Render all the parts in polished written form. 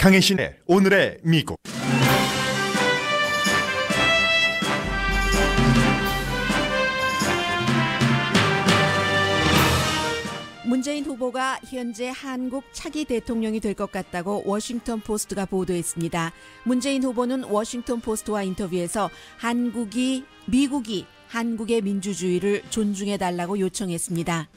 강혜신의 오늘의 미국. 문재인 후보가 현재 한국 차기 대통령이 될 것 같다고 워싱턴 포스트가 보도했습니다. 문재인 후보는 워싱턴 포스트와 인터뷰에서 미국이 한국의 민주주의를 존중해달라고 요청했습니다.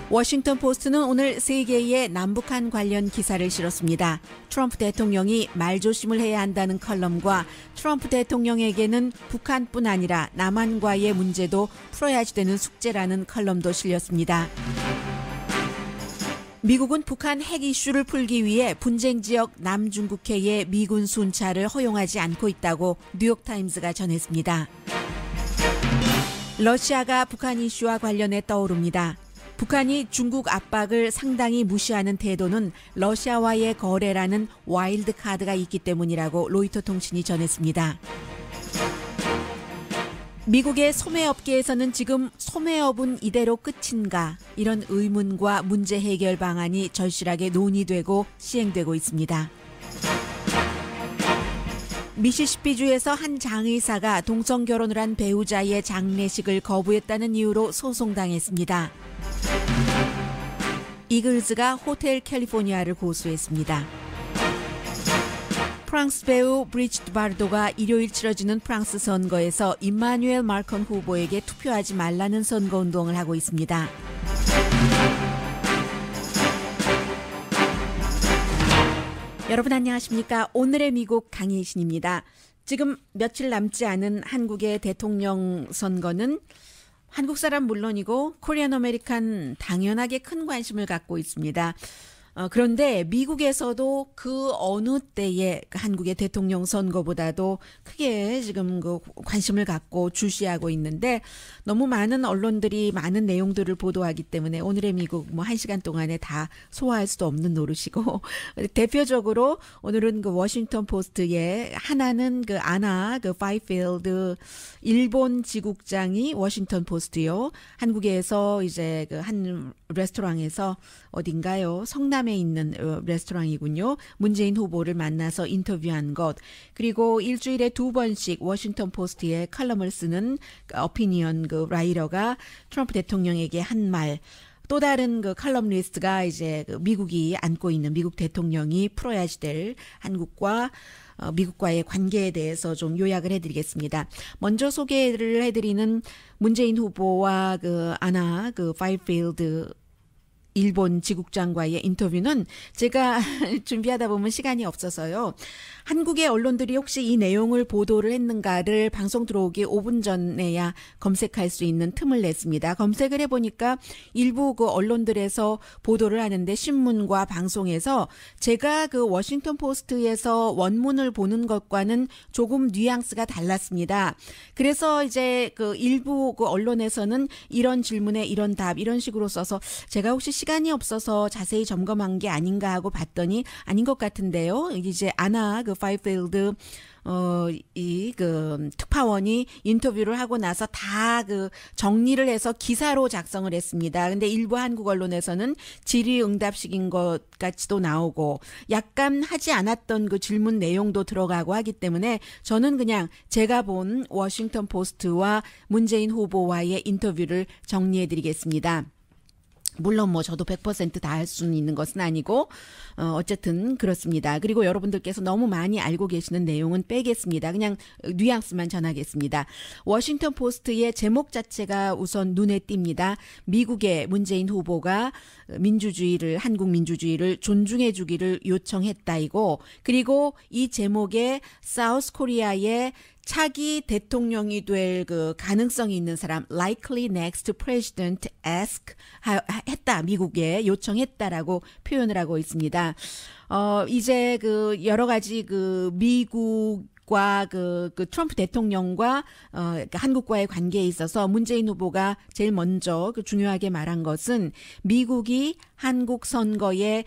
워싱턴 포스트는 오늘 세 개의 남북한 관련 기사를 실었습니다. 트럼프 대통령이 말조심을 해야 한다는 컬럼과 트럼프 대통령에게는 북한뿐 아니라 남한과의 문제도 풀어야지 되는 숙제라는 컬럼도 실렸습니다. 미국은 북한 핵 이슈를 풀기 위해 분쟁 지역 남중국해의 미군 순찰을 허용하지 않고 있다고 뉴욕타임스가 전했습니다. 러시아가 북한 이슈와 관련해 떠오릅니다. 북한이 중국 압박을 상당히 무시하는 태도는 러시아와의 거래라는 와일드 카드가 있기 때문이라고 로이터 통신이 전했습니다. 미국의 소매업계에서는 지금 소매업은 이대로 끝인가 이런 의문과 문제 해결 방안이 절실하게 논의되고 시행되고 있습니다. 미시시피주에서 한 장의사가 동성 결혼을 한 배우자의 장례식을 거부했다는 이유로 소송당했습니다. 이글즈가 호텔 캘리포니아를 고소했습니다. 프랑스 배우 브리짓 바르도가 일요일 치러지는 프랑스 선거에서 임마누엘 마크롱 후보에게 투표하지 말라는 선거운동을 하고 있습니다. 여러분 안녕하십니까? 오늘의 미국 강희신입니다. 지금 며칠 남지 않은 한국의 대통령 선거는 한국 사람 물론이고 코리안 아메리칸 당연하게 큰 관심을 갖고 있습니다. 그런데 미국에서도 그 어느 때의 한국의 대통령 선거보다도 크게 지금 그 관심을 갖고 주시하고 있는데 너무 많은 언론들이 많은 내용들을 보도하기 때문에 오늘의 미국 1시간 동안에 다 소화할 수도 없는 노릇이고 대표적으로 오늘은 그 워싱턴 포스트에 하나는 그 아나 그 파이필드 일본 지국장이 워싱턴 포스트요. 한국에서 이제 그 한 레스토랑에서 어딘가요? 성남에 있는 레스토랑이군요. 문재인 후보를 만나서 인터뷰한 것. 그리고 일주일에 2번씩 워싱턴 포스트에 칼럼을 쓰는 어피니언 그 라이터가 트럼프 대통령에게 한 말. 또 다른 그 칼럼리스트가 이제 그 미국이 안고 있는 미국 대통령이 풀어야지 될 한국과 미국과의 관계에 대해서 좀 요약을 해드리겠습니다. 먼저 소개를 해드리는 문재인 후보와 그 아나 그 파이필드 일본 지국장과의 인터뷰는 제가 준비하다 보면 시간이 없어서요. 한국의 언론들이 혹시 이 내용을 보도를 했는가를 방송 들어오기 5분 전에야 검색할 수 있는 틈을 냈습니다. 검색을 해보니까 일부 그 언론들에서 보도를 하는데 신문과 방송에서 제가 그 워싱턴 포스트에서 원문을 보는 것과는 조금 뉘앙스가 달랐습니다. 그래서 이제 그 일부 그 언론에서는 이런 질문에 이런 답 이런 식으로 써서 제가 혹시 시간이 없어서 자세히 점검한 게 아닌가 하고 봤더니 아닌 것 같은데요. 이제 아나 그 파이필드 이 그 특파원이 인터뷰를 하고 나서 다 그 정리를 해서 기사로 작성을 했습니다. 근데 일부 한국 언론에서는 질의응답식인 것 같이도 나오고 약간 하지 않았던 그 질문 내용도 들어가고 하기 때문에 저는 그냥 제가 본 워싱턴 포스트와 문재인 후보와의 인터뷰를 정리해 드리겠습니다. 물론 저도 100% 다 할 수는 있는 것은 아니고 어쨌든 그렇습니다. 그리고 여러분들께서 너무 많이 알고 계시는 내용은 빼겠습니다. 그냥 뉘앙스만 전하겠습니다. 워싱턴 포스트의 제목 자체가 우선 눈에 띕니다. 미국의 문재인 후보가 한국 민주주의를 존중해 주기를 요청했다이고 그리고 이 제목에 사우스 코리아의 차기 대통령이 될 그 가능성이 있는 사람 likely next president ask 했다. 미국에 요청했다라고 표현을 하고 있습니다. 이제 그 여러 가지 그 미국과 그 트럼프 대통령과 한국과의 관계에 있어서 문재인 후보가 제일 먼저 그 중요하게 말한 것은 미국이 한국 선거에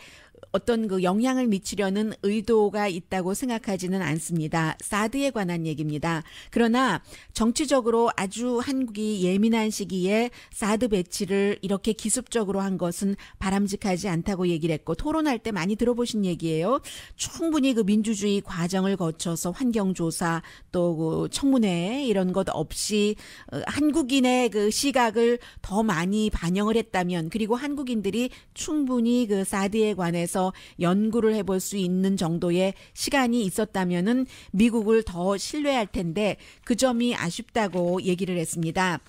어떤 그 영향을 미치려는 의도가 있다고 생각하지는 않습니다. 사드에 관한 얘기입니다. 그러나 정치적으로 아주 한국이 예민한 시기에 사드 배치를 이렇게 기습적으로 한 것은 바람직하지 않다고 얘기를 했고, 토론할 때 많이 들어보신 얘기예요. 충분히 그 민주주의 과정을 거쳐서 환경조사 또 그 청문회 이런 것 없이 한국인의 그 시각을 더 많이 반영을 했다면, 그리고 한국인들이 충분히 그 사드에 관해서 연구를 해볼 수 있는 정도의 시간이 있었다면은 미국을 더 신뢰할 텐데 그 점이 아쉽다고 얘기를 했습니다.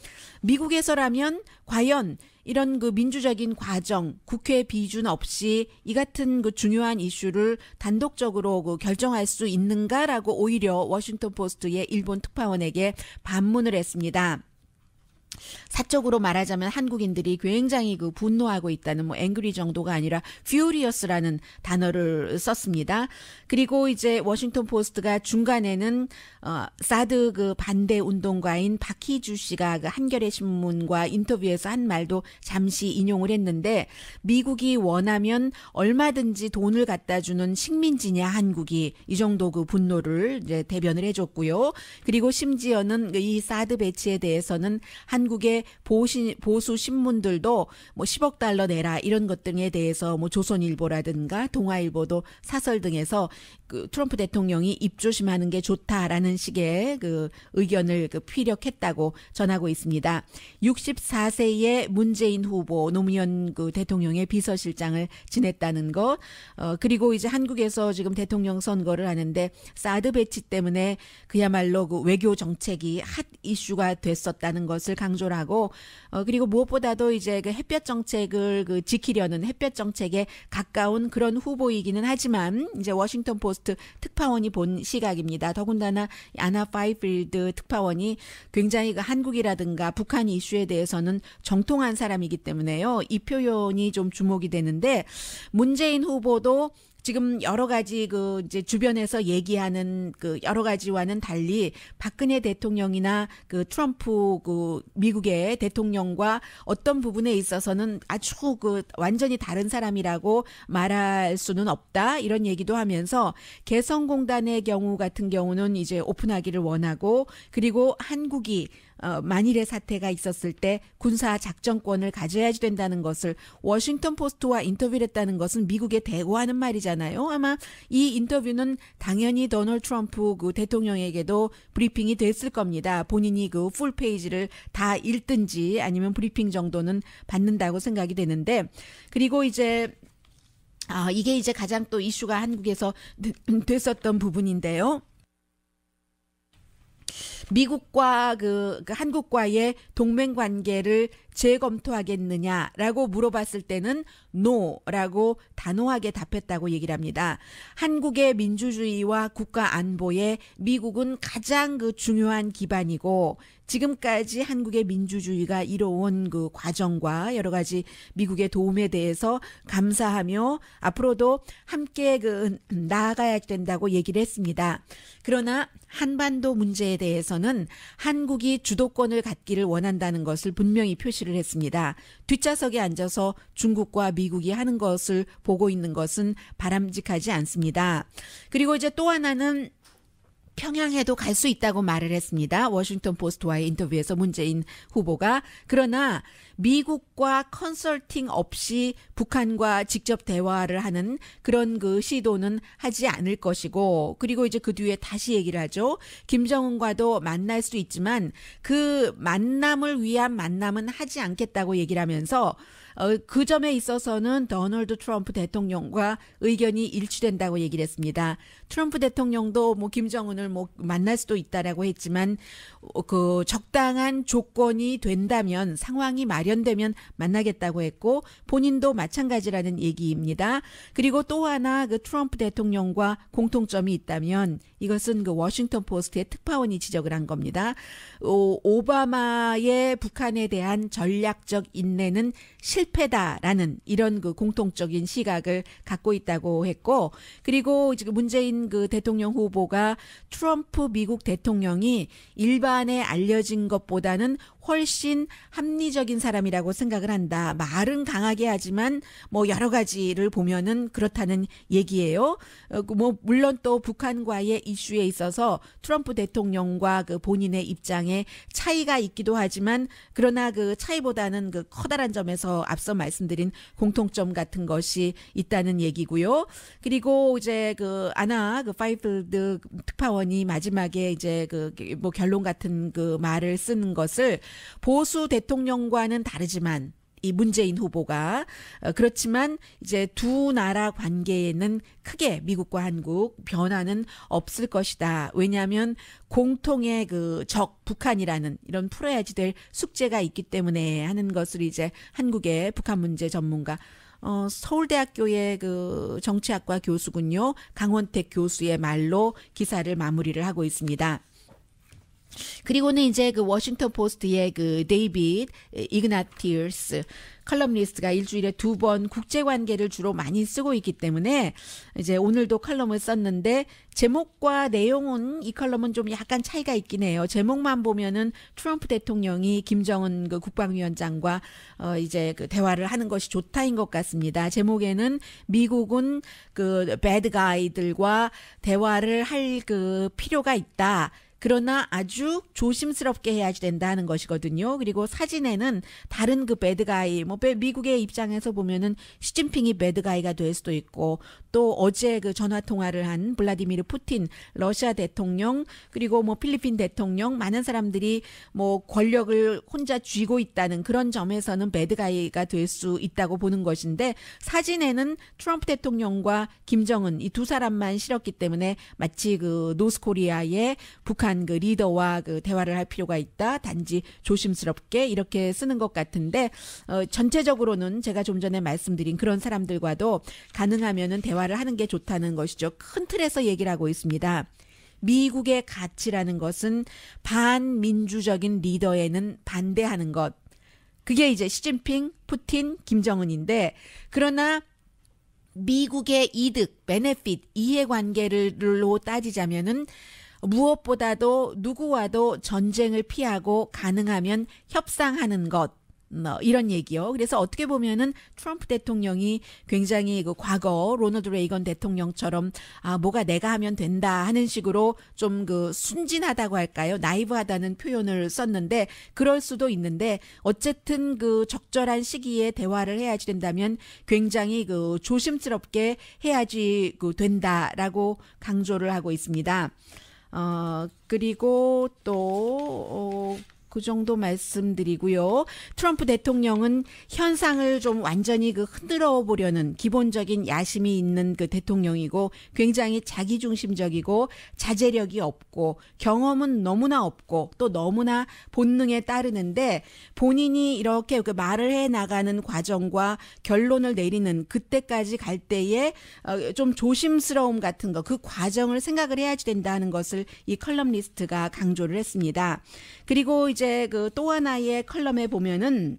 미국에서라면 과연 이런 그 민주적인 과정, 국회 비준 없이 이 같은 그 중요한 이슈를 단독적으로 그 결정할 수 있는가라고 오히려 워싱턴 포스트의 일본 특파원에게 반문을 했습니다. 사적으로 말하자면 한국인들이 굉장히 그 분노하고 있다는 뭐 앵그리 정도가 아니라 furious라는 단어를 썼습니다. 그리고 이제 워싱턴 포스트가 중간에는 사드 그 반대 운동가인 박희주 씨가 그 한겨레 신문과 인터뷰에서 한 말도 잠시 인용을 했는데, 미국이 원하면 얼마든지 돈을 갖다 주는 식민지냐 한국이, 이 정도 그 분노를 이제 대변을 해줬고요. 그리고 심지어는 이 사드 배치에 대해서는 한국의 보수 신문들도 뭐 10억 달러 내라 이런 것 등에 대해서 뭐 조선일보라든가 동아일보도 사설 등에서 그 트럼프 대통령이 입조심하는 게 좋다라는 식의 그 의견을 그 피력했다고 전하고 있습니다. 64세의 문재인 후보 노무현 그 대통령의 비서실장을 지냈다는 것, 그리고 이제 한국에서 지금 대통령 선거를 하는데 사드 배치 때문에 그야말로 그 외교 정책이 핫 이슈가 됐었다는 것을 강조를 하고, 그리고 무엇보다도 이제 그 햇볕 정책을 그 지키려는 햇볕 정책에 가까운 그런 후보이기는 하지만, 이제 워싱턴 포스트 특파원이 본 시각입니다. 더군다나 아나 파이필드 특파원이 굉장히 그 한국이라든가 북한 이슈에 대해서는 정통한 사람이기 때문에요. 이 표현이 좀 주목이 되는데, 문재인 후보도 지금 여러 가지 그 이제 주변에서 얘기하는 그 여러 가지와는 달리 박근혜 대통령이나 그 트럼프 그 미국의 대통령과 어떤 부분에 있어서는 아주 그 완전히 다른 사람이라고 말할 수는 없다, 이런 얘기도 하면서 개성공단의 경우 같은 경우는 이제 오픈하기를 원하고, 그리고 한국이 만일의 사태가 있었을 때 군사 작전권을 가져야지 된다는 것을 워싱턴 포스트와 인터뷰를 했다는 것은 미국에 대고하는 말이잖아요. 아마 이 인터뷰는 당연히 도널드 트럼프 그 대통령에게도 브리핑이 됐을 겁니다. 본인이 그 풀 페이지를 다 읽든지 아니면 브리핑 정도는 받는다고 생각이 되는데, 그리고 이제 이게 이제 가장 또 이슈가 한국에서 됐었던 부분인데요. 미국과 그 한국과의 동맹 관계를 재검토하겠느냐라고 물어봤을 때는 no라고 단호하게 답했다고 얘기를 합니다. 한국의 민주주의와 국가 안보에 미국은 가장 그 중요한 기반이고, 지금까지 한국의 민주주의가 이뤄온 그 과정과 여러 가지 미국의 도움에 대해서 감사하며 앞으로도 함께 그 나아가야 된다고 얘기를 했습니다. 그러나 한반도 문제에 대해서는 한국이 주도권을 갖기를 원한다는 것을 분명히 표시를 했습니다. 뒷좌석에 앉아서 중국과 미국이 하는 것을 보고 있는 것은 바람직하지 않습니다. 그리고 이제 또 하나는 평양에도 갈 수 있다고 말을 했습니다. 워싱턴 포스트와의 인터뷰에서 문재인 후보가. 그러나 미국과 컨설팅 없이 북한과 직접 대화를 하는 그런 그 시도는 하지 않을 것이고, 그리고 이제 그 뒤에 다시 얘기를 하죠. 김정은과도 만날 수 있지만 그 만남을 위한 만남은 하지 않겠다고 얘기를 하면서 그 점에 있어서는 도널드 트럼프 대통령과 의견이 일치된다고 얘기를 했습니다. 트럼프 대통령도 뭐 김정은을 뭐 만날 수도 있다라고 했지만 그 적당한 조건이 된다면, 상황이 마련되면 만나겠다고 했고, 본인도 마찬가지라는 얘기입니다. 그리고 또 하나 그 트럼프 대통령과 공통점이 있다면 이것은 그 워싱턴 포스트의 특파원이 지적을 한 겁니다. 오바마의 북한에 대한 전략적 인내는 실패다라는 이런 그 공통적인 시각을 갖고 있다고 했고, 그리고 지금 문재인 그 대통령 후보가 트럼프 미국 대통령이 일반에 알려진 것보다는 훨씬 합리적인 사람이라고 생각을 한다. 말은 강하게 하지만 뭐 여러 가지를 보면은 그렇다는 얘기예요. 뭐 물론 또 북한과의 이슈에 있어서 트럼프 대통령과 그 본인의 입장에 차이가 있기도 하지만 그러나 그 차이보다는 그 커다란 점에서 앞서 말씀드린 공통점 같은 것이 있다는 얘기고요. 그리고 이제 그 아나 그 파이필드 특파원이 마지막에 이제 그 뭐 결론 같은 그 말을 쓰는 것을 보수 대통령과는 다르지만 이 문재인 후보가 그렇지만 이제 두 나라 관계에는 크게 미국과 한국 변화는 없을 것이다. 왜냐하면 공통의 그 적 북한이라는 이런 풀어야지 될 숙제가 있기 때문에 하는 것을 이제 한국의 북한 문제 전문가 서울대학교의 그 정치학과 교수군요. 강원택 교수의 말로 기사를 마무리를 하고 있습니다. 그리고는 이제 그 워싱턴 포스트의 그 데이비드 이그나티우스 컬럼니스트가 일주일에 2번 국제 관계를 주로 많이 쓰고 있기 때문에 이제 오늘도 컬럼을 썼는데 제목과 내용은 이 컬럼은 좀 약간 차이가 있긴 해요. 제목만 보면은 트럼프 대통령이 김정은 그 국방위원장과 이제 그 대화를 하는 것이 좋다인 것 같습니다. 제목에는 미국은 그 배드 가이들과 대화를 할 그 필요가 있다. 그러나 아주 조심스럽게 해야지 된다는 것이거든요. 그리고 사진에는 다른 그 배드가이, 뭐 미국의 입장에서 보면은 시진핑이 배드가이가 될 수도 있고 또 어제 그 전화 통화를 한 블라디미르 푸틴 러시아 대통령 그리고 뭐 필리핀 대통령 많은 사람들이 뭐 권력을 혼자 쥐고 있다는 그런 점에서는 배드가이가 될 수 있다고 보는 것인데 사진에는 트럼프 대통령과 김정은 이 두 사람만 실었기 때문에 마치 그 노스코리아의 북한 그 리더와 그 대화를 할 필요가 있다. 단지 조심스럽게 이렇게 쓰는 것 같은데 전체적으로는 제가 좀 전에 말씀드린 그런 사람들과도 가능하면은 대화를 하는 게 좋다는 것이죠. 큰 틀에서 얘기를 하고 있습니다. 미국의 가치라는 것은 반민주적인 리더에는 반대하는 것. 그게 이제 시진핑, 푸틴, 김정은인데 그러나 미국의 이득, 베네핏, 이해관계로 따지자면은 무엇보다도 누구와도 전쟁을 피하고 가능하면 협상하는 것. 이런 얘기요. 그래서 어떻게 보면은 트럼프 대통령이 굉장히 그 과거 로널드 레이건 대통령처럼 뭐가 내가 하면 된다 하는 식으로 좀 그 순진하다고 할까요? 나이브하다는 표현을 썼는데 그럴 수도 있는데 어쨌든 그 적절한 시기에 대화를 해야지 된다면 굉장히 그 조심스럽게 해야지 그 된다라고 강조를 하고 있습니다. 그리고 또 그 정도 말씀드리고요. 트럼프 대통령은 현상을 좀 완전히 그 흔들어 보려는 기본적인 야심이 있는 그 대통령이고 굉장히 자기중심적이고 자제력이 없고 경험은 너무나 없고 또 너무나 본능에 따르는데 본인이 이렇게 그 말을 해 나가는 과정과 결론을 내리는 그때까지 갈 때에 좀 조심스러움 같은 거 그 과정을 생각을 해야지 된다는 것을 이 컬럼니스트가 강조를 했습니다. 그리고 이제 그 또 하나의 컬럼에 보면은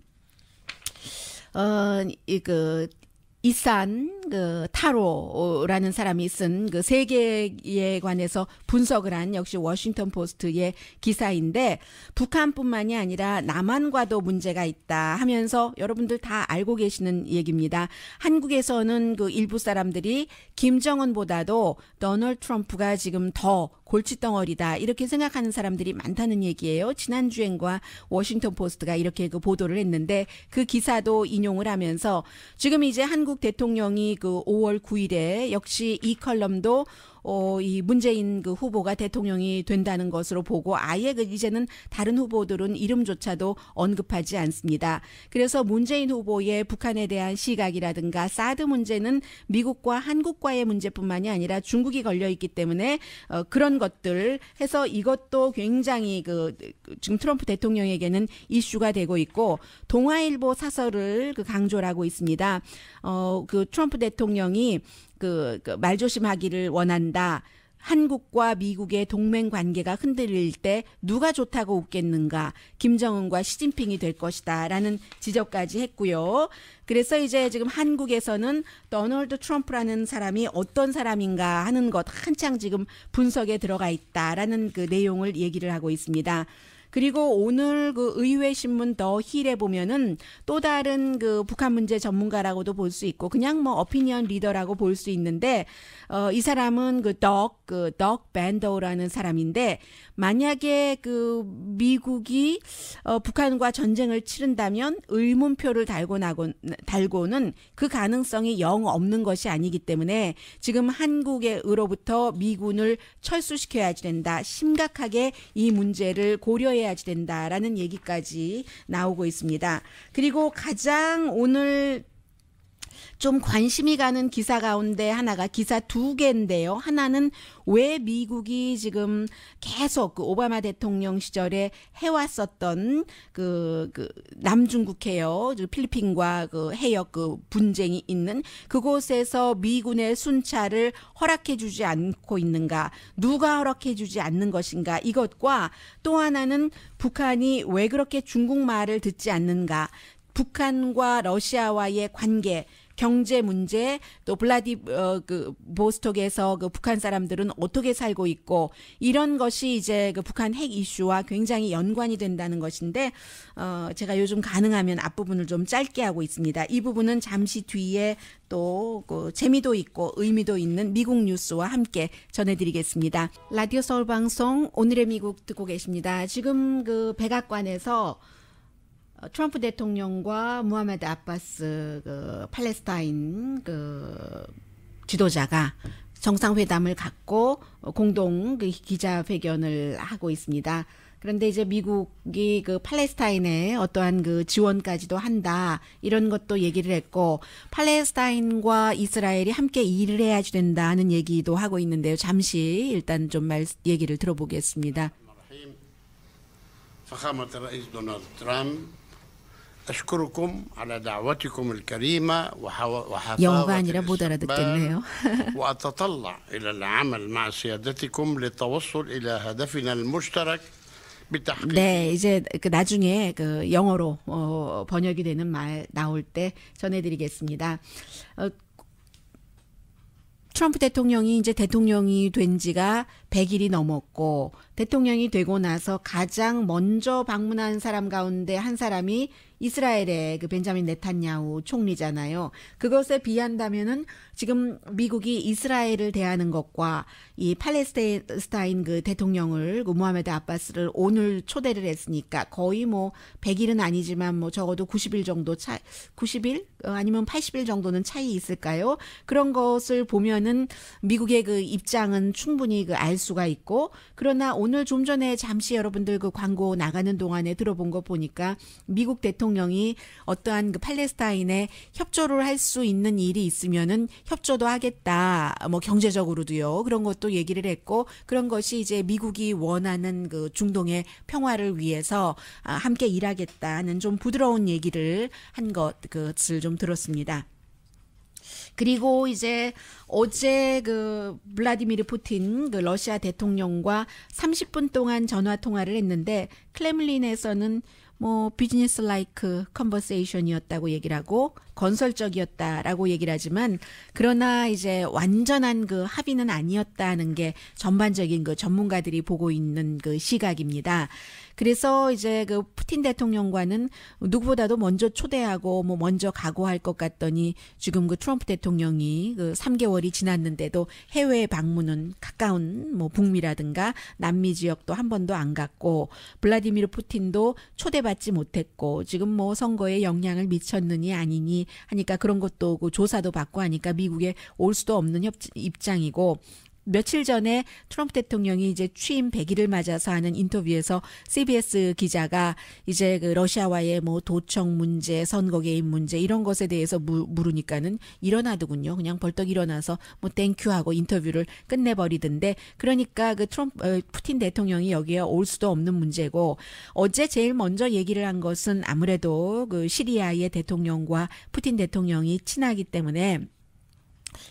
이산 그 타로라는 사람이 쓴 그 세계에 관해서 분석을 한 역시 워싱턴 포스트의 기사인데 북한뿐만이 아니라 남한과도 문제가 있다 하면서 여러분들 다 알고 계시는 얘기입니다. 한국에서는 그 일부 사람들이 김정은보다도 도널드 트럼프가 지금 더 골칫덩어리다 이렇게 생각하는 사람들이 많다는 얘기예요. 지난주엔과 워싱턴 포스트가 이렇게 그 보도를 했는데 그 기사도 인용을 하면서 지금 이제 한국 대통령이 그 5월 9일에 역시 이 컬럼도 이 문재인 그 후보가 대통령이 된다는 것으로 보고 아예 그 이제는 다른 후보들은 이름조차도 언급하지 않습니다. 그래서 문재인 후보의 북한에 대한 시각이라든가 사드 문제는 미국과 한국과의 문제뿐만이 아니라 중국이 걸려 있기 때문에 그런 것들 해서 이것도 굉장히 그 지금 트럼프 대통령에게는 이슈가 되고 있고 동아일보 사설을 그 강조를 하고 있습니다. 그 트럼프 대통령이 그 말조심하기를 원한다. 한국과 미국의 동맹 관계가 흔들릴 때 누가 좋다고 웃겠는가. 김정은과 시진핑이 될 것이다. 라는 지적까지 했고요. 그래서 이제 지금 한국에서는 도널드 트럼프라는 사람이 어떤 사람인가 하는 것 한창 지금 분석에 들어가 있다라는 그 내용을 얘기를 하고 있습니다. 그리고 오늘 그 의회 신문 더 힐에 보면은 또 다른 그 북한 문제 전문가라고도 볼 수 있고 그냥 뭐 어피니언 리더라고 볼 수 있는데 이 사람은 덕 밴더라는 사람인데 만약에 그 미국이 북한과 전쟁을 치른다면 의문표를 달고는 그 가능성이 영 없는 것이 아니기 때문에 지금 한국으로부터 미군을 철수시켜야지 된다. 심각하게 이 문제를 고려해야지 된다라는 얘기까지 나오고 있습니다. 그리고 가장 오늘 좀 관심이 가는 기사 가운데 하나가 기사 두 개인데요. 하나는 왜 미국이 지금 계속 그 오바마 대통령 시절에 해왔었던 그 남중국 해역, 필리핀과 그 해역 그 분쟁이 있는 그곳에서 미군의 순찰을 허락해주지 않고 있는가, 누가 허락해주지 않는 것인가 이것과 또 하나는 북한이 왜 그렇게 중국말을 듣지 않는가, 북한과 러시아와의 관계, 경제 문제, 또 보스톡에서 그 북한 사람들은 어떻게 살고 있고 이런 것이 이제 그 북한 핵 이슈와 굉장히 연관이 된다는 것인데 제가 요즘 가능하면 앞부분을 좀 짧게 하고 있습니다. 이 부분은 잠시 뒤에 또 그 재미도 있고 의미도 있는 미국 뉴스와 함께 전해드리겠습니다. 라디오 서울 방송 오늘의 미국 듣고 계십니다. 지금 그 백악관에서 트럼프 대통령과 무하메드 아바스 그 팔레스타인 그 지도자가 정상회담을 갖고 공동 그 기자회견을 하고 있습니다. 그런데 이제 미국이 그 팔레스타인에 어떠한 그 지원까지도 한다 이런 것도 얘기를 했고 팔레스타인과 이스라엘이 함께 일을 해야지 된다는 얘기도 하고 있는데요. 잠시 일단 좀 얘기를 들어보겠습니다. أشكركم على دعوتكم الكريمة 영어가 아니라 못 알아듣겠네요. وأتطلع إلى العمل مع سيادتكم للتوصل إلى هدفنا المشترك بتحقيق. 네, 이제 그 나중에 그 영어로 번역이 되는 말 나올 때 전해드리겠습니다. 트럼프 대통령이 이제 대통령이 된 지가 100일이 넘었고 대통령이 되고 나서 가장 먼저 방문한 사람 가운데 한 사람이 이스라엘의 그 벤자민 네탄야후 총리잖아요. 그것에 비한다면은 지금 미국이 이스라엘을 대하는 것과 이 팔레스타인 그 대통령을 그 무하메드 아바스를 오늘 초대를 했으니까 거의 뭐 100일은 아니지만 뭐 적어도 90일 정도 90일 아니면 80일 정도는 차이 있을까요? 그런 것을 보면은 미국의 그 입장은 충분히 그 알 수가 있고 그러나 오늘 좀 전에 잠시 여러분들 그 광고 나가는 동안에 들어본 거 보니까 미국 대통령이 어떠한 그 팔레스타인에 협조를 할 수 있는 일이 있으면은 협조도 하겠다. 뭐 경제적으로도요. 그런 것도 얘기를 했고 그런 것이 이제 미국이 원하는 그 중동의 평화를 위해서 함께 일하겠다는 좀 부드러운 얘기를 한 것을 좀 들었습니다. 그리고 이제 어제 그 블라디미르 푸틴 그 러시아 대통령과 30분 동안 전화 통화를 했는데 클레밀린에서는 뭐 비즈니스 라이크 컨버세이션이었다고 얘기를 하고 건설적이었다라고 얘기를 하지만 그러나 이제 완전한 그 합의는 아니었다는 게 전반적인 그 전문가들이 보고 있는 그 시각입니다. 그래서 이제 그 푸틴 대통령과는 누구보다도 먼저 초대하고 뭐 먼저 각오할 것 같더니 지금 그 트럼프 대통령이 그 3개월이 지났는데도 해외 방문은 가까운 뭐 북미라든가 남미 지역도 한 번도 안 갔고 블라디미르 푸틴도 초대받지 못했고 지금 뭐 선거에 영향을 미쳤느니 아니니 하니까 그런 것도 그 조사도 받고 하니까 미국에 올 수도 없는 입장이고 며칠 전에 트럼프 대통령이 이제 취임 100일을 맞아서 하는 인터뷰에서 CBS 기자가 이제 그 러시아와의 뭐 도청 문제, 선거 개입 문제 이런 것에 대해서 물으니까는 일어나더군요. 그냥 벌떡 일어나서 뭐 땡큐하고 인터뷰를 끝내버리던데 그러니까 그 푸틴 대통령이 여기에 올 수도 없는 문제고 어제 제일 먼저 얘기를 한 것은 아무래도 그 시리아의 대통령과 푸틴 대통령이 친하기 때문에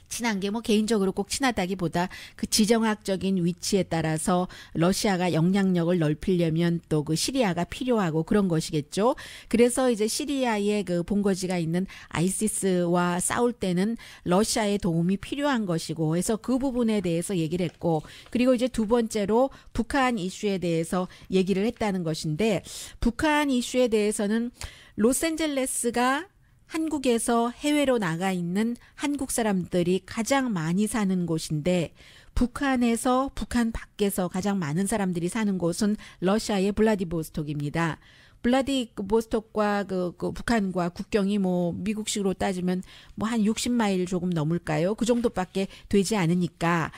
친한 게 뭐 개인적으로 꼭 친하다기보다 그 지정학적인 위치에 따라서 러시아가 영향력을 넓히려면 또 그 시리아가 필요하고 그런 것이겠죠. 그래서 이제 시리아의 그 본거지가 있는 아이시스와 싸울 때는 러시아의 도움이 필요한 것이고 해서 그 부분에 대해서 얘기를 했고, 그리고 이제 두 번째로 북한 이슈에 대해서 얘기를 했다는 것인데, 북한 이슈에 대해서는 로스앤젤레스가 한국에서 해외로 나가 있는 한국 사람들이 가장 많이 사는 곳인데, 북한에서 북한 밖에서 가장 많은 사람들이 사는 곳은 러시아의 블라디보스톡입니다. 블라디보스톡과 그 북한과 국경이 뭐 미국식으로 따지면 뭐 한 60마일 조금 넘을까요? 그 정도밖에 되지 않으니까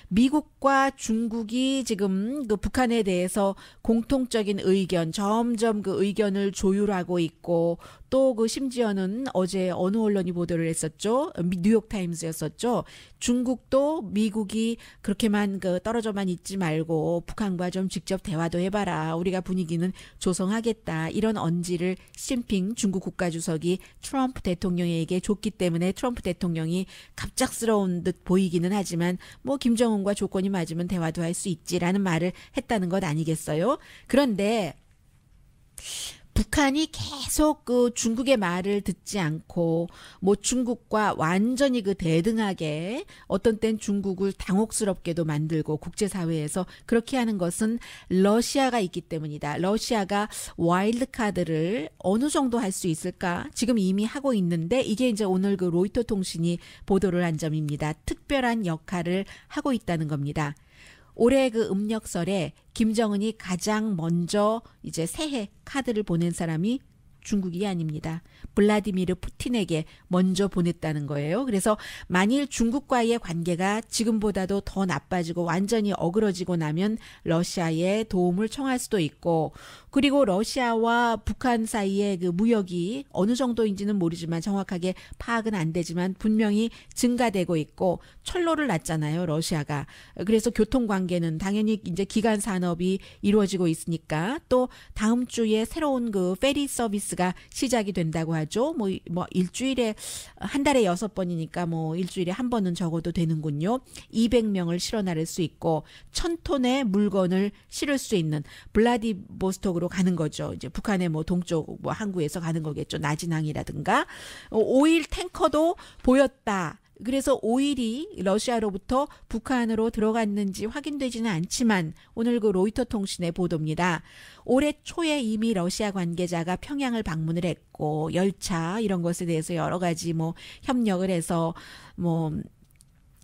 미국과 중국이 지금 그 북한에 대해서 공통적인 의견, 점점 그 의견을 조율하고 있고, 또 그 심지어는 어제 어느 언론이 보도를 했었죠? 뉴욕타임스였었죠. 중국도 미국이 그렇게만 그 떨어져만 있지 말고 북한과 좀 직접 대화도 해봐라. 우리가 분위기는 조성하겠다. 이런 언지를 시진핑 중국 국가주석이 트럼프 대통령에게 줬기 때문에 트럼프 대통령이 갑작스러운 듯 보이기는 하지만 뭐 김정은과 조건이 맞으면 대화도 할 수 있지라는 말을 했다는 것 아니겠어요? 그런데 북한이 계속 그 중국의 말을 듣지 않고 뭐 중국과 완전히 그 대등하게 어떤 땐 중국을 당혹스럽게도 만들고 국제사회에서 그렇게 하는 것은 러시아가 있기 때문이다. 러시아가 와일드 카드를 어느 정도 할 수 있을까? 지금 이미 하고 있는데 이게 이제 오늘 그 로이터 통신이 보도를 한 점입니다. 특별한 역할을 하고 있다는 겁니다. 올해 그 음력설에 김정은이 가장 먼저 이제 새해 카드를 보낸 사람이 중국이 아닙니다. 블라디미르 푸틴에게 먼저 보냈다는 거예요. 그래서 만일 중국과의 관계가 지금보다도 더 나빠지고 완전히 어그러지고 나면 러시아의 도움을 청할 수도 있고, 그리고 러시아와 북한 사이의 그 무역이 어느 정도인지는 모르지만 정확하게 파악은 안 되지만 분명히 증가되고 있고 철로를 놨잖아요, 러시아가. 그래서 교통 관계는 당연히 이제 기간 산업이 이루어지고 있으니까 또 다음 주에 새로운 그 페리 서비스가 시작이 된다고 하죠. 뭐 일주일에 한 달에 6번이니까 뭐 일주일에 한 번은 적어도 되는군요. 200명을 실어 나를 수 있고 1000톤의 물건을 실을 수 있는 블라디보스톡으로 가는 거죠. 이제 북한의 뭐 동쪽 뭐 항구에서 가는 거겠죠. 나진항이라든가. 오일 탱커도 보였다. 그래서 오일이 러시아로부터 북한으로 들어갔는지 확인되지는 않지만 오늘 그 로이터 통신의 보도입니다. 올해 초에 이미 러시아 관계자가 평양을 방문을 했고 열차 이런 것에 대해서 여러 가지 뭐 협력을 해서 뭐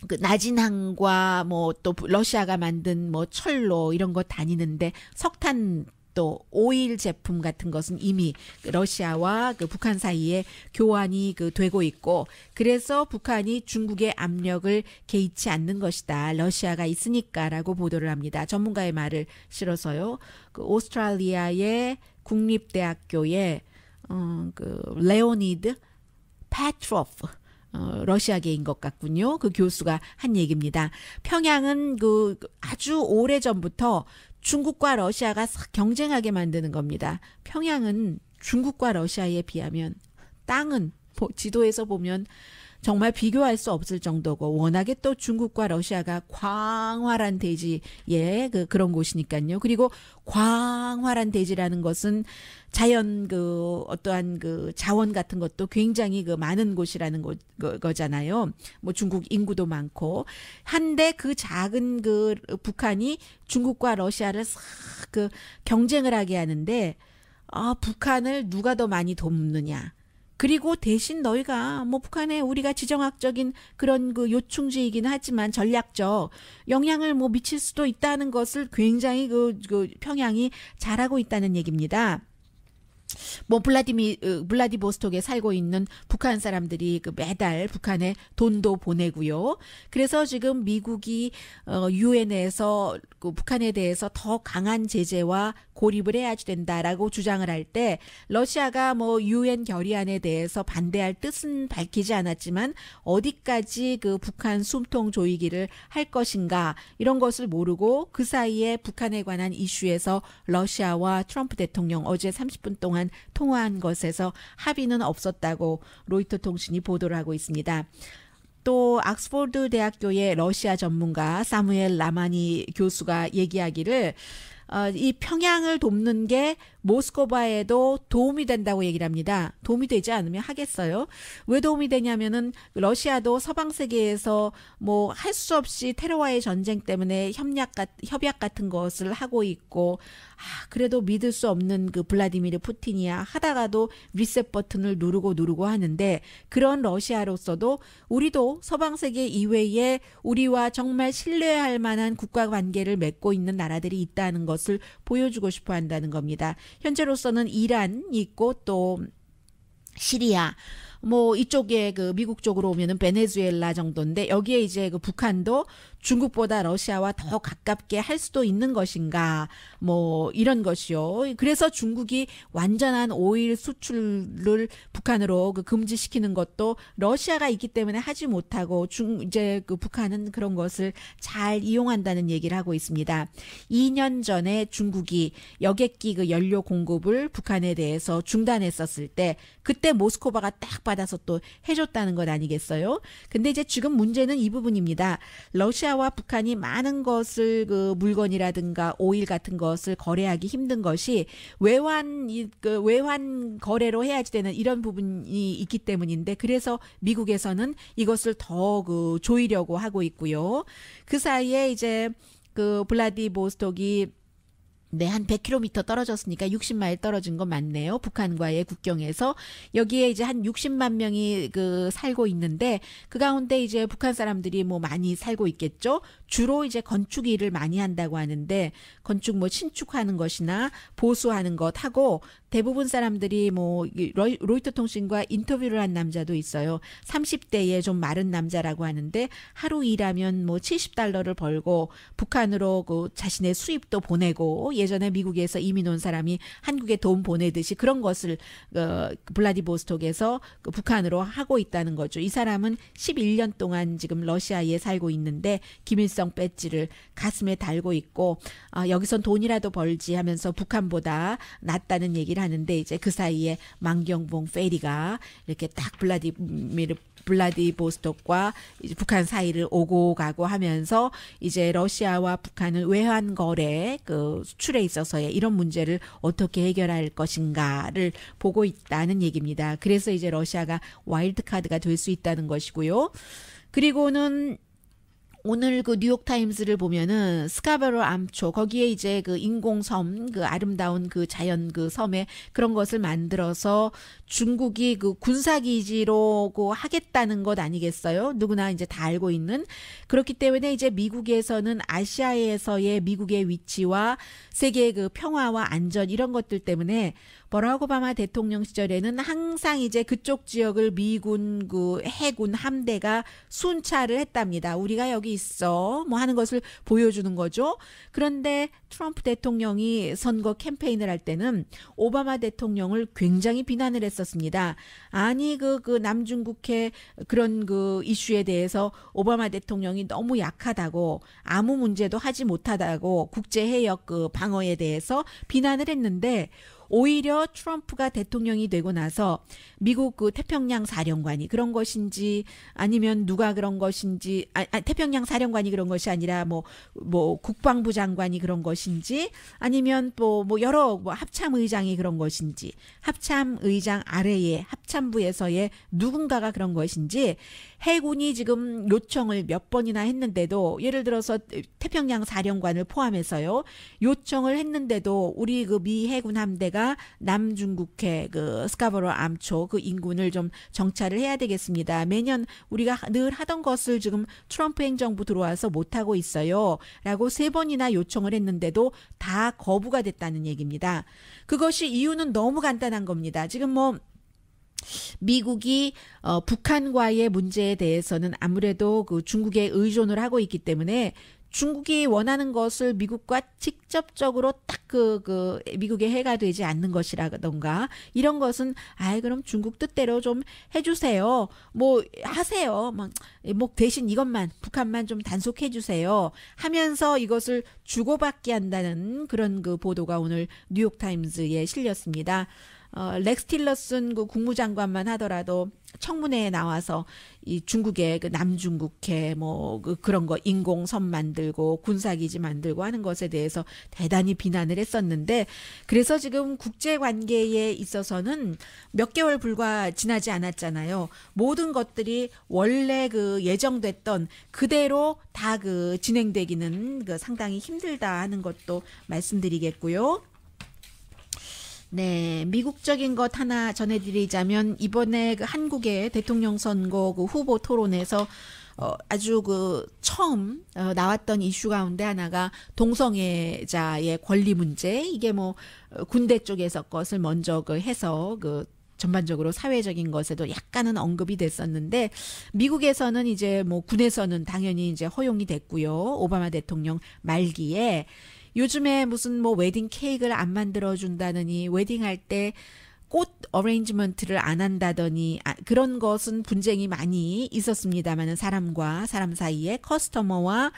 그 나진항과 뭐 또 러시아가 만든 뭐 철로 이런 거 다니는데 석탄 또 오일 제품 같은 것은 이미 러시아와 그 북한 사이에 교환이 그 되고 있고, 그래서 북한이 중국의 압력을 개의치 않는 것이다. 러시아가 있으니까라고 보도를 합니다. 전문가의 말을 실어서요. 그 오스트랄리아의 국립대학교의 그 레오니드 페트로프 러시아계인 것 같군요. 그 교수가 한 얘기입니다. 평양은 그 아주 오래 전부터 중국과 러시아가 경쟁하게 만드는 겁니다. 평양은 중국과 러시아에 비하면 땅은 뭐 지도에서 보면 정말 비교할 수 없을 정도고, 워낙에 또 중국과 러시아가 광활한 대지의 그런 곳이니까요. 그리고 광활한 대지라는 것은 자연 그 어떠한 그 자원 같은 것도 굉장히 그 많은 곳이라는 거잖아요. 뭐 중국 인구도 많고 한데 그 작은 그 북한이 중국과 러시아를 싹 그 경쟁을 하게 하는데, 북한을 누가 더 많이 돕느냐. 그리고 대신 너희가 뭐 북한에 우리가 지정학적인 그런 그 요충지이긴 하지만 전략적 영향을 뭐 미칠 수도 있다는 것을 굉장히 그 평양이 잘하고 있다는 얘기입니다. 뭐 블라디보스톡에 살고 있는 북한 사람들이 그 매달 북한에 돈도 보내고요. 그래서 지금 미국이 유엔에서 그 북한에 대해서 더 강한 제재와 고립을 해야 된다라고 주장을 할 때 러시아가 뭐 유엔 결의안에 대해서 반대할 뜻은 밝히지 않았지만 어디까지 그 북한 숨통 조이기를 할 것인가 이런 것을 모르고 그 사이에 북한에 관한 이슈에서 러시아와 트럼프 대통령 어제 30분 동안 통화한 것에서 합의는 없었다고 로이터 통신이 보도를 하고 있습니다. 또 옥스퍼드 대학교의 러시아 전문가 사무엘 라마니 교수가 얘기하기를 이 평양을 돕는 게 모스크바에도 도움이 된다고 얘기를 합니다. 도움이 되지 않으면 하겠어요? 왜 도움이 되냐면은 러시아도 서방 세계에서 뭐 할 수 없이 테러와의 전쟁 때문에 협약 같은 것을 하고 있고, 그래도 믿을 수 없는 그 블라디미르 푸틴이야 하다가도 리셋 버튼을 누르고 하는데, 그런 러시아로서도 우리도 서방 세계 이외에 우리와 정말 신뢰할 만한 국가 관계를 맺고 있는 나라들이 있다는 것을 보여주고 싶어 한다는 겁니다. 현재로서는 이란 있고 또 시리아, 뭐 이쪽에 그 미국 쪽으로 오면은 베네수엘라 정도인데, 여기에 이제 그 북한도 중국보다 러시아와 더 가깝게 할 수도 있는 것인가, 뭐 이런 것이요. 그래서 중국이 완전한 오일 수출을 북한으로 그 금지시키는 것도 러시아가 있기 때문에 하지 못하고 이제 그 북한은 그런 것을 잘 이용한다는 얘기를 하고 있습니다. 2년 전에 중국이 여객기 그 연료 공급을 북한에 대해서 중단했었을 때, 그때 모스크바가 딱 받아서 또 해줬다는 것 아니겠어요? 근데 이제 지금 문제는 이 부분입니다. 러시아와 북한이 많은 것을 그 물건이라든가 오일 같은 것을 거래하기 힘든 것이 외환 거래로 해야지 되는 이런 부분이 있기 때문인데, 그래서 미국에서는 이것을 더 그 조이려고 하고 있고요. 그 사이에 이제 그 블라디보스톡이 한 100km 떨어졌으니까 60마일 떨어진 건 맞네요. 북한과의 국경에서. 여기에 이제 한 60만 명이 그 살고 있는데, 그 가운데 이제 북한 사람들이 뭐 많이 살고 있겠죠. 주로 이제 건축 일을 많이 한다고 하는데, 건축 뭐 신축하는 것이나 보수하는 것 하고, 대부분 사람들이 뭐 로이터 통신과 인터뷰를 한 남자도 있어요. 30대에 좀 마른 남자라고 하는데, 하루 일하면 뭐 $70를 벌고 북한으로 그 자신의 수입도 보내고, 예전에 미국에서 이민 온 사람이 한국에 돈 보내듯이 그런 것을 블라디보스톡에서 그 북한으로 하고 있다는 거죠. 이 사람은 11년 동안 지금 러시아에 살고 있는데 김일성 배지를 가슴에 달고 있고, 여기선 돈이라도 벌지 하면서 북한보다 낫다는 얘기를 하는데, 이제 그 사이에 만경봉 페리가 이렇게 딱 블라디보스톡과 이제 북한 사이를 오고 가고 하면서 이제 러시아와 북한은 외환 거래 그 수출에 있어서의 이런 문제를 어떻게 해결할 것인가를 보고 있다는 얘기입니다. 그래서 이제 러시아가 와일드 카드가 될 수 있다는 것이고요. 그리고는 오늘 그 뉴욕 타임스를 보면은 스카베로 암초, 거기에 이제 그 인공섬, 그 아름다운 그 자연 그 섬에 그런 것을 만들어서 중국이 그 군사기지로 하겠다는 것 아니겠어요? 누구나 이제 다 알고 있는. 그렇기 때문에 이제 미국에서는 아시아에서의 미국의 위치와 세계의 그 평화와 안전 이런 것들 때문에 버락 오바마 대통령 시절에는 항상 이제 그쪽 지역을 미군 그 해군 함대가 순찰을 했답니다. 우리가 여기 있어 뭐 하는 것을 보여주는 거죠. 그런데 트럼프 대통령이 선거 캠페인을 할 때는 오바마 대통령을 굉장히 비난을 했었습니다. 아니 그 남중국해 그런 그 이슈에 대해서 오바마 대통령이 너무 약하다고, 아무 문제도 하지 못하다고 국제 해역 그 방어에 대해서 비난을 했는데, 오히려 트럼프가 대통령이 되고 나서 미국 그 태평양 사령관이 그런 것인지 아니면 누가 그런 것인지, 태평양 사령관이 그런 것이 아니라 뭐 국방부 장관이 그런 것인지 아니면 또 뭐 여러 뭐 합참의장이 그런 것인지, 합참의장 아래에 합참부에서의 누군가가 그런 것인지, 해군이 지금 요청을 몇 번이나 했는데도, 예를 들어서 태평양 사령관을 포함해서요, 요청을 했는데도 우리 그 미 해군 함대가 남중국해 그 스카보로 암초 그 인근을 좀 정찰을 해야 되겠습니다. 매년 우리가 늘 하던 것을 지금 트럼프 행정부 들어와서 못하고 있어요 라고 3번이나 요청을 했는데도 다 거부가 됐다는 얘기입니다. 그것이 이유는 너무 간단한 겁니다. 지금 뭐 미국이 북한과의 문제에 대해서는 아무래도 그 중국에 의존을 하고 있기 때문에, 중국이 원하는 것을 미국과 직접적으로 딱 미국의 해가 되지 않는 것이라던가 이런 것은 그럼 중국 뜻대로 좀 해주세요. 뭐 하세요. 뭐 대신 이것만 북한만 좀 단속해 주세요. 하면서 이것을 주고받게 한다는 그런 그 보도가 오늘 뉴욕 타임즈에 실렸습니다. 렉스 틸러슨 그 국무장관만 하더라도 청문회에 나와서 이 중국의 그 남중국해 뭐 그런 거 인공섬 만들고 군사기지 만들고 하는 것에 대해서 대단히 비난을 했었는데, 그래서 지금 국제 관계에 있어서는 몇 개월 불과 지나지 않았잖아요. 모든 것들이 원래 그 예정됐던 그대로 다 그 진행되기는 그 상당히 힘들다 하는 것도 말씀드리겠고요. 네, 미국적인 것 하나 전해드리자면 이번에 그 한국의 대통령 선거 그 후보 토론에서 아주 그 처음 나왔던 이슈 가운데 하나가 동성애자의 권리 문제. 이게 뭐 군대 쪽에서 것을 먼저 그 해서 그 전반적으로 사회적인 것에도 약간은 언급이 됐었는데, 미국에서는 이제 뭐 군에서는 당연히 이제 허용이 됐고요. 오바마 대통령 말기에 요즘에 무슨 뭐 웨딩 케이크를 안 만들어 준다느니, 웨딩할 때 꽃 어레인지먼트를 안 한다더니, 그런 것은 분쟁이 많이 있었습니다만은 사람과 사람 사이에, 커스터머와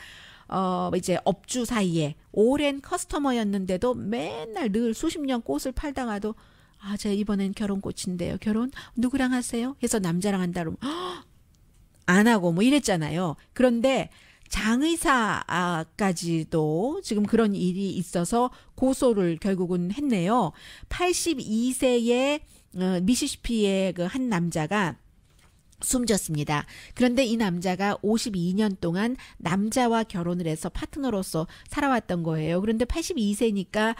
이제 업주 사이에, 오랜 커스터머였는데도 맨날 늘 수십 년 꽃을 팔다가도 제가 이번엔 결혼 꽃인데요. 결혼 누구랑 하세요? 해서 남자랑 한다 그러면 안 하고 뭐 이랬잖아요. 그런데 장의사까지도 지금 그런 일이 있어서 고소를 결국은 했네요. 82세의 미시시피의 그 한 남자가 숨졌습니다. 그런데 이 남자가 52년 동안 남자와 결혼을 해서 파트너로서 살아왔던 거예요. 그런데 82세니까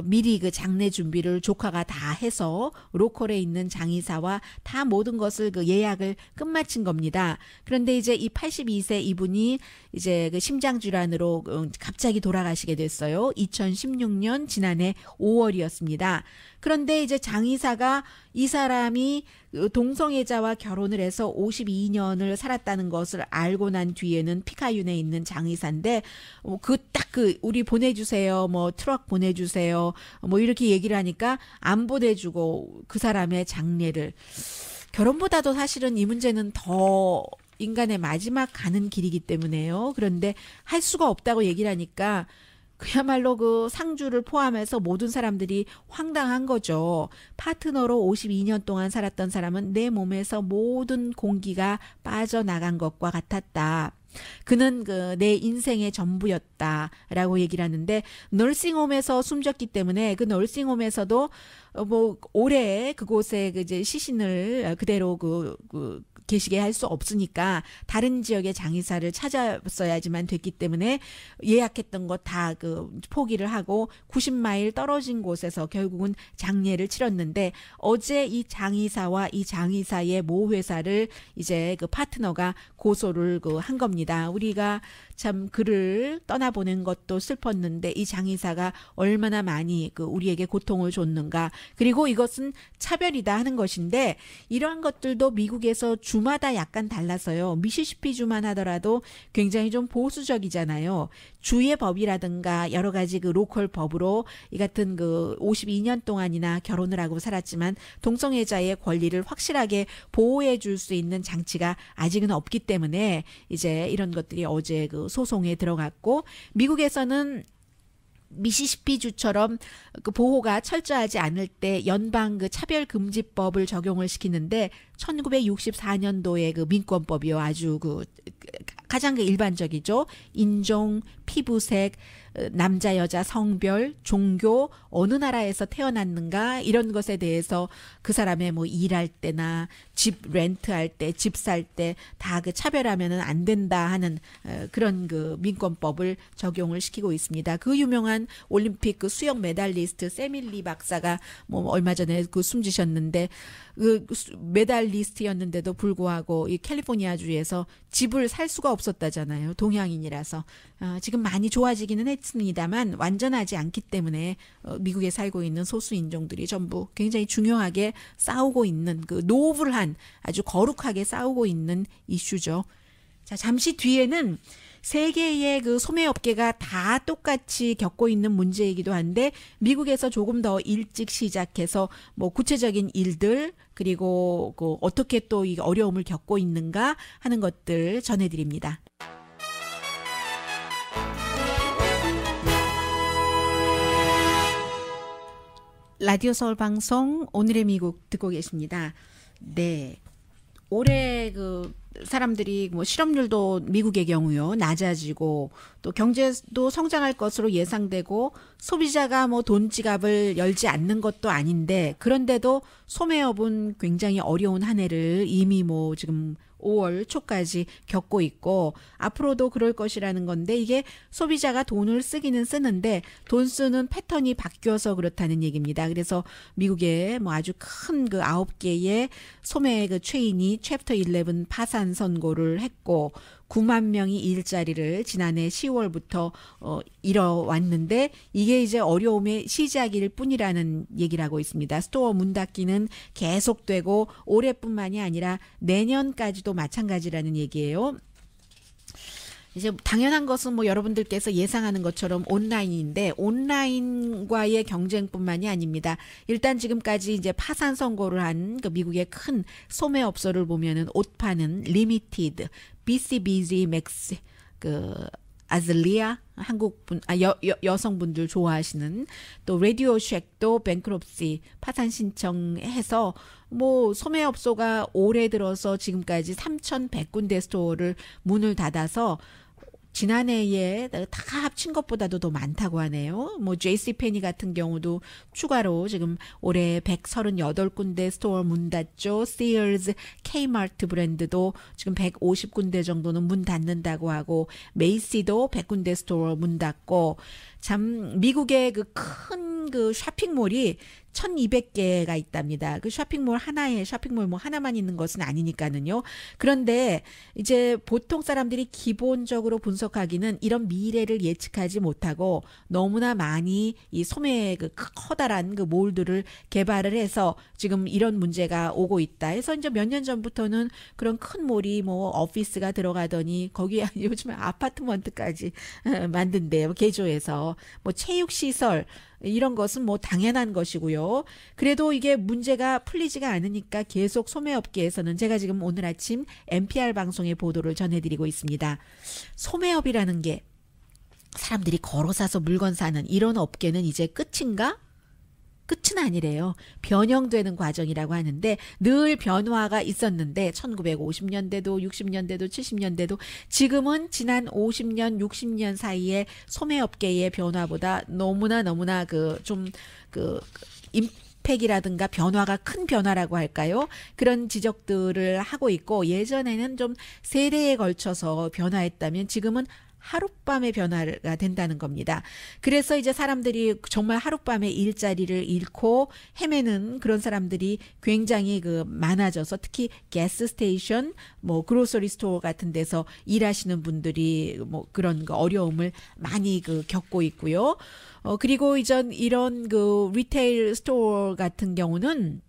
미리 그 장례 준비를 조카가 다 해서 로컬에 있는 장의사와 다 모든 것을 그 예약을 끝마친 겁니다. 그런데 이제 이 82세 이분이 이제 그 심장 질환으로 갑자기 돌아가시게 됐어요. 2016년 지난해 5월이었습니다. 그런데 이제 장의사가 이 사람이 동성애자와 결혼을 해서 52년을 살았다는 것을 알고 난 뒤에는 피카윤에 있는 장의사인데 우리 보내주세요, 뭐 트럭 보내주세요, 뭐 이렇게 얘기를 하니까 안 보내주고 그 사람의 장례를, 결혼보다도 사실은 이 문제는 더 인간의 마지막 가는 길이기 때문에요. 그런데 할 수가 없다고 얘기를 하니까 그야말로 그 상주를 포함해서 모든 사람들이 황당한 거죠. 파트너로 52년 동안 살았던 사람은 내 몸에서 모든 공기가 빠져나간 것과 같았다. 그는 내 인생의 전부였다라고 얘기를 하는데, 널싱홈에서 숨졌기 때문에 그 널싱홈에서도 뭐 오래 그곳에 이제 시신을 그대로 계시게 할 수 없으니까 다른 지역의 장의사를 찾았어야지만 됐기 때문에 예약했던 거 다 포기를 하고 90마일 떨어진 곳에서 결국은 장례를 치렀는데, 어제 이 장의사와 이 장의사의 모 회사를 이제 그 파트너가 고소를 한 겁니다. 우리가 참 그를 떠나보낸 것도 슬펐는데 이 장의사가 얼마나 많이 우리에게 고통을 줬는가. 그리고 이것은 차별이다 하는 것인데, 이러한 것들도 미국에서 주마다 약간 달라서요. 미시시피 주만 하더라도 굉장히 좀 보수적이잖아요. 주의 법이라든가 여러 가지 로컬 법으로 이 같은 52년 동안이나 결혼을 하고 살았지만 동성애자의 권리를 확실하게 보호해 줄 수 있는 장치가 아직은 없기 때문에 이제 이런 것들이 어제 소송에 들어갔고, 미국에서는 미시시피주처럼 보호가 철저하지 않을 때 연방 차별금지법을 적용을 시키는데, 1964년도의 민권법이요. 아주 가장 일반적이죠. 인종, 피부색, 남자, 여자, 성별, 종교, 어느 나라에서 태어났는가 이런 것에 대해서 그 사람의 뭐 일할 때나 집 렌트할 때, 집 살 때 다 차별하면은 안 된다 하는 그런 민권법을 적용을 시키고 있습니다. 그 유명한 올림픽 수영 메달리스트 세밀리 박사가 뭐 얼마 전에 숨지셨는데, 메달리스트였는데도 불구하고 이 캘리포니아주에서 집을 살 수가 없었다잖아요. 동양인이라서. 지금 많이 좋아지기는 했습니다만 완전하지 않기 때문에 미국에 살고 있는 소수 인종들이 전부 굉장히 중요하게 싸우고 있는, 노블한, 아주 거룩하게 싸우고 있는 이슈죠. 자, 잠시 뒤에는 세계의 소매업계가 다 똑같이 겪고 있는 문제이기도 한데, 미국에서 조금 더 일찍 시작해서 뭐 구체적인 일들, 그리고 어떻게 또 이 어려움을 겪고 있는가 하는 것들 전해드립니다. 라디오 서울 방송 오늘의 미국 듣고 계십니다. 네. 올해 그 사람들이 뭐 실업률도 미국의 경우요 낮아지고 또 경제도 성장할 것으로 예상되고 소비자가 뭐 돈 지갑을 열지 않는 것도 아닌데 그런데도 소매업은 굉장히 어려운 한 해를 이미 뭐 지금 5월 초까지 겪고 있고 앞으로도 그럴 것이라는 건데 이게 소비자가 돈을 쓰기는 쓰는데 돈 쓰는 패턴이 바뀌어서 그렇다는 얘기입니다. 그래서 미국의 뭐 아주 큰 그 9개의 소매 그 체인이 챕터 11 파산 선고를 했고 9만 명이 일자리를 지난해 10월부터 잃어왔는데 이게 이제 어려움의 시작일 뿐이라는 얘기를 하고 있습니다. 스토어 문 닫기는 계속되고 올해뿐만이 아니라 내년까지도 마찬가지라는 얘기예요. 이제 당연한 것은 뭐 여러분들께서 예상하는 것처럼 온라인인데 온라인과의 경쟁뿐만이 아닙니다. 일단 지금까지 이제 파산 선고를 한 그 미국의 큰 소매업소를 보면은 옷 파는 리미티드, BCBG 맥스, 그 아즐리아 한국분 여성분들 좋아하시는 또 라디오 쉑도 뱅크롭시 파산 신청해서 뭐 소매업소가 올해 들어서 지금까지 3,100군데 스토어를 문을 닫아서 지난해에 다 합친 것보다도 더 많다고 하네요. 뭐 JCPenney 같은 경우도 추가로 지금 올해 138군데 스토어 문 닫죠. Sears, Kmart 브랜드도 지금 150군데 정도는 문 닫는다고 하고 메이시도 100군데 스토어 문 닫고 참 미국의 그 큰 그 쇼핑몰이 1,200개가 있답니다. 그 쇼핑몰 하나에 쇼핑몰 뭐 하나만 있는 것은 아니니까는요. 그런데 이제 보통 사람들이 기본적으로 분석하기는 이런 미래를 예측하지 못하고 너무나 많이 이 소매 그 커다란 그 몰들을 개발을 해서 지금 이런 문제가 오고 있다. 해서 이제 몇 년 전부터는 그런 큰 몰이 뭐 오피스가 들어가더니 거기에 요즘에 아파트먼트까지 만든대요. 개조해서 뭐 체육시설 이런 것은 뭐 당연한 것이고요. 그래도 이게 문제가 풀리지가 않으니까 계속 소매업계에서는 제가 지금 오늘 아침 NPR 방송의 보도를 전해드리고 있습니다. 소매업이라는 게 사람들이 걸어 사서 물건 사는 이런 업계는 이제 끝인가? 끝은 아니래요. 변형되는 과정이라고 하는데 늘 변화가 있었는데 1950년대도 60년대도 70년대도 지금은 지난 50년 60년 사이에 소매업계의 변화보다 너무나 임팩이라든가 변화가 큰 변화라고 할까요? 그런 지적들을 하고 있고 예전에는 좀 세대에 걸쳐서 변화했다면 지금은 하룻밤의 변화가 된다는 겁니다. 그래서 이제 사람들이 정말 하룻밤에 일자리를 잃고 헤매는 그런 사람들이 굉장히 그 많아져서 특히 가스 스테이션, 뭐 그로서리 스토어 같은 데서 일하시는 분들이 뭐 그런 그 어려움을 많이 그 겪고 있고요. 그리고 이런 그 리테일 스토어 같은 경우는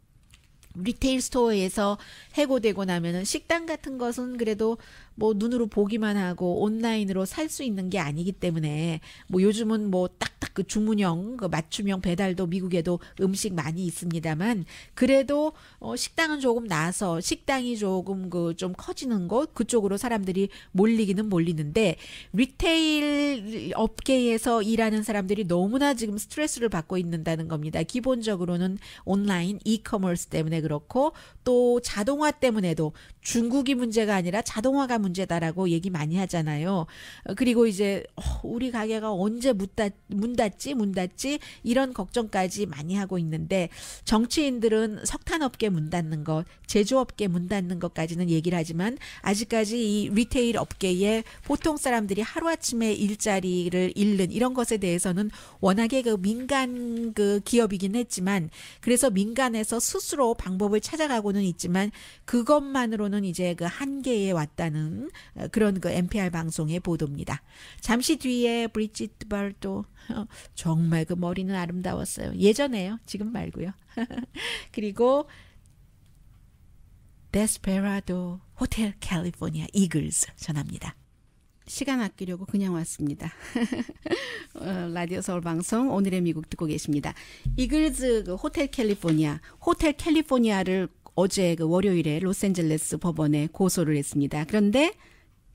리테일 스토어에서 해고되고 나면은 식당 같은 것은 그래도 뭐 눈으로 보기만 하고 온라인으로 살 수 있는 게 아니기 때문에 뭐 요즘은 뭐 딱딱 그 주문형 그 맞춤형 배달도 미국에도 음식 많이 있습니다만 그래도 식당은 조금 나아서 식당이 조금 그 좀 커지는 곳 그쪽으로 사람들이 몰리기는 몰리는데 리테일 업계에서 일하는 사람들이 너무나 지금 스트레스를 받고 있는다는 겁니다. 기본적으로는 온라인 이커머스 때문에 그렇고 또 자동화 때문에도 중국이 문제가 아니라 자동화가 문제다라고 얘기 많이 하잖아요. 그리고 이제 우리 가게가 언제 문 닫지 이런 걱정까지 많이 하고 있는데 정치인들은 석탄업계 문 닫는 것, 제조업계 문 닫는 것까지는 얘기를 하지만 아직까지 이 리테일 업계에 보통 사람들이 하루아침에 일자리를 잃는 이런 것에 대해서는 워낙에 그 민간 그 기업이긴 했지만 그래서 민간에서 스스로 방법을 찾아가고는 있지만 그것만으로는 이제 그 한계에 왔다는 그런 그 NPR 방송의 보도입니다. 잠시 뒤에 브리짓 바르도 정말 그 머리는 아름다웠어요. 예전에요. 지금 말고요. 그리고 데스페라도 호텔 캘리포니아 이글스 전합니다. 시간 아끼려고 그냥 왔습니다. 라디오 서울 방송 오늘의 미국 듣고 계십니다. 이글스 그 호텔 캘리포니아를 어제 그 월요일에 로스앤젤레스 법원에 고소를 했습니다. 그런데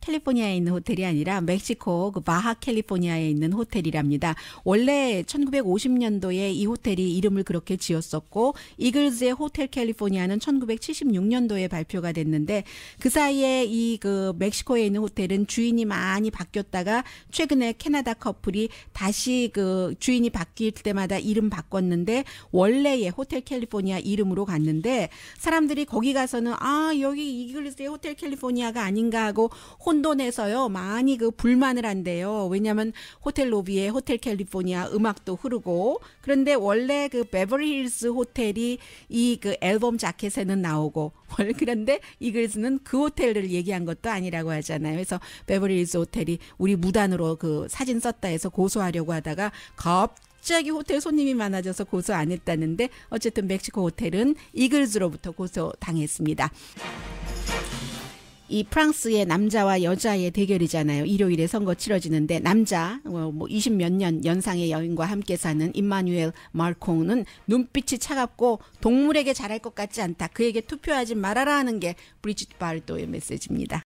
캘리포니아에 있는 호텔이 아니라 멕시코 그 바하 캘리포니아에 있는 호텔이랍니다. 원래 1950년도에 이 호텔이 이름을 그렇게 지었었고 이글즈의 호텔 캘리포니아는 1976년도에 발표가 됐는데 그 사이에 이 그 멕시코에 있는 호텔은 주인이 많이 바뀌었다가 최근에 캐나다 커플이 다시 그 주인이 바뀔 때마다 이름 바꿨는데 원래의 호텔 캘리포니아 이름으로 갔는데 사람들이 거기 가서는 아 여기 이글스의 호텔 캘리포니아가 아닌가 하고 혼돈해서요 많이 그 불만을 한대요. 왜냐하면 호텔 로비에 호텔 캘리포니아 음악도 흐르고 그런데 원래 그 베버리힐스 호텔이 이 그 앨범 자켓에는 나오고 그런데 이글스는 그 호텔을 얘기한 것도 아니라고 하잖아요. 그래서 베버리힐스 호텔이 우리 무단으로 그 사진 썼다 해서 고소하려고 하다가 갑자기 호텔 손님이 많아져서 고소 안 했다는데 어쨌든 멕시코 호텔은 이글즈로부터 고소당했습니다. 이 프랑스의 남자와 여자의 대결이잖아요. 일요일에 선거 치러지는데 남자 뭐 20몇 년 연상의 여인과 함께 사는 임마누엘 마크롱은 눈빛이 차갑고 동물에게 잘할 것 같지 않다. 그에게 투표하지 말아라 하는 게 브리짓 바르도의 메시지입니다.